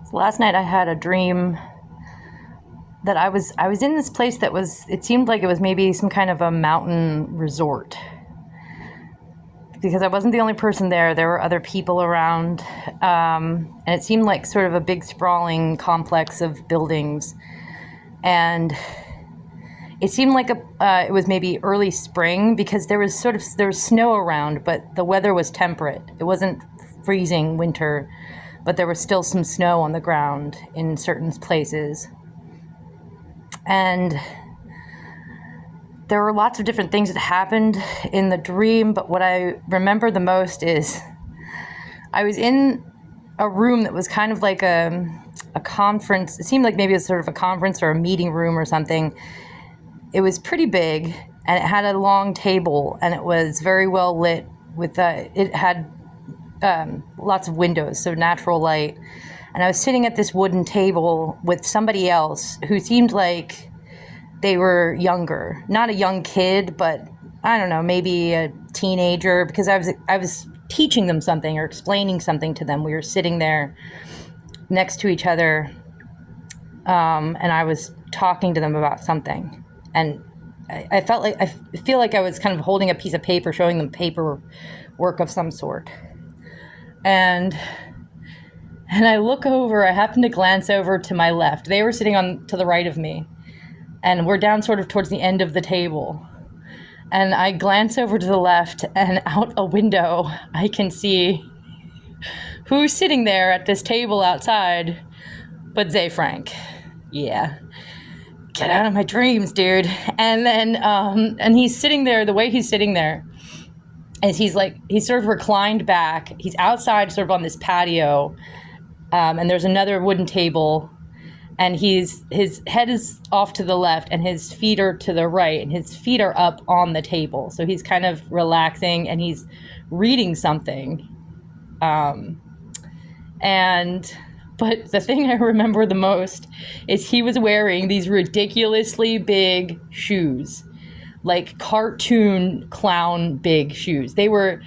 So last night I had a dream that I was in this place that was, it seemed like it was maybe some kind of a mountain resort, because I wasn't the only person there. There were other people around, and it seemed like sort of a big sprawling complex of buildings. And it seemed like it was maybe early spring, because there was snow around, but the weather was temperate. It wasn't freezing winter, but there was still some snow on the ground in certain places. And there were lots of different things that happened in the dream, but what I remember the most is I was in a room that was kind of like a conference. It seemed like maybe it was sort of a conference or a meeting room or something. It was pretty big, and it had a long table, and it was very well lit with it had lots of windows, so natural light. And I was sitting at this wooden table with somebody else who seemed like they were younger, not a young kid, but I don't know, maybe a teenager, because I was teaching them something or explaining something to them. We were sitting there next to each other, and I was talking to them about something. And I feel like I was kind of holding a piece of paper, showing them paperwork of some sort. And I look over, I happen to glance over to my left. They were sitting on to the right of me, and we're down sort of towards the end of the table. And I glance over to the left, and out a window, I can see who's sitting there at this table outside but Zay Frank. Yeah. Get out of my dreams, dude. And then, and he's sitting there, the way he's sitting there is he's sort of reclined back. He's outside sort of on this patio, and there's another wooden table, and his head is off to the left and his feet are to the right, and his feet are up on the table. So he's kind of relaxing, and he's reading something. But the thing I remember the most is he was wearing these ridiculously big shoes, like cartoon clown big shoes. They were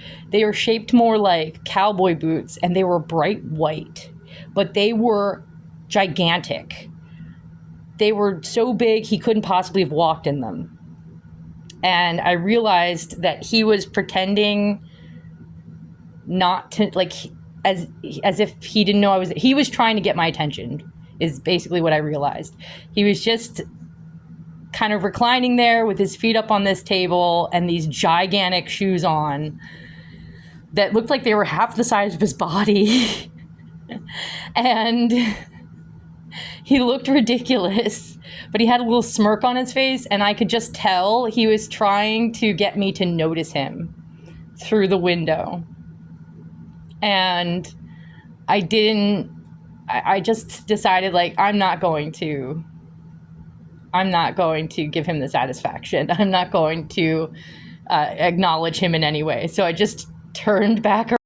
shaped more like cowboy boots, and they were bright white, but they were gigantic. They were so big he couldn't possibly have walked in them. And I realized that he was pretending not to, like, as if he didn't know he was trying to get my attention, is basically what I realized. He was just kind of reclining there with his feet up on this table and these gigantic shoes on that looked like they were half the size of his body. And he looked ridiculous, but he had a little smirk on his face, and I could just tell he was trying to get me to notice him through the window. And I just decided, like, I'm not going to give him the satisfaction. I'm not going to acknowledge him in any way. So I just turned back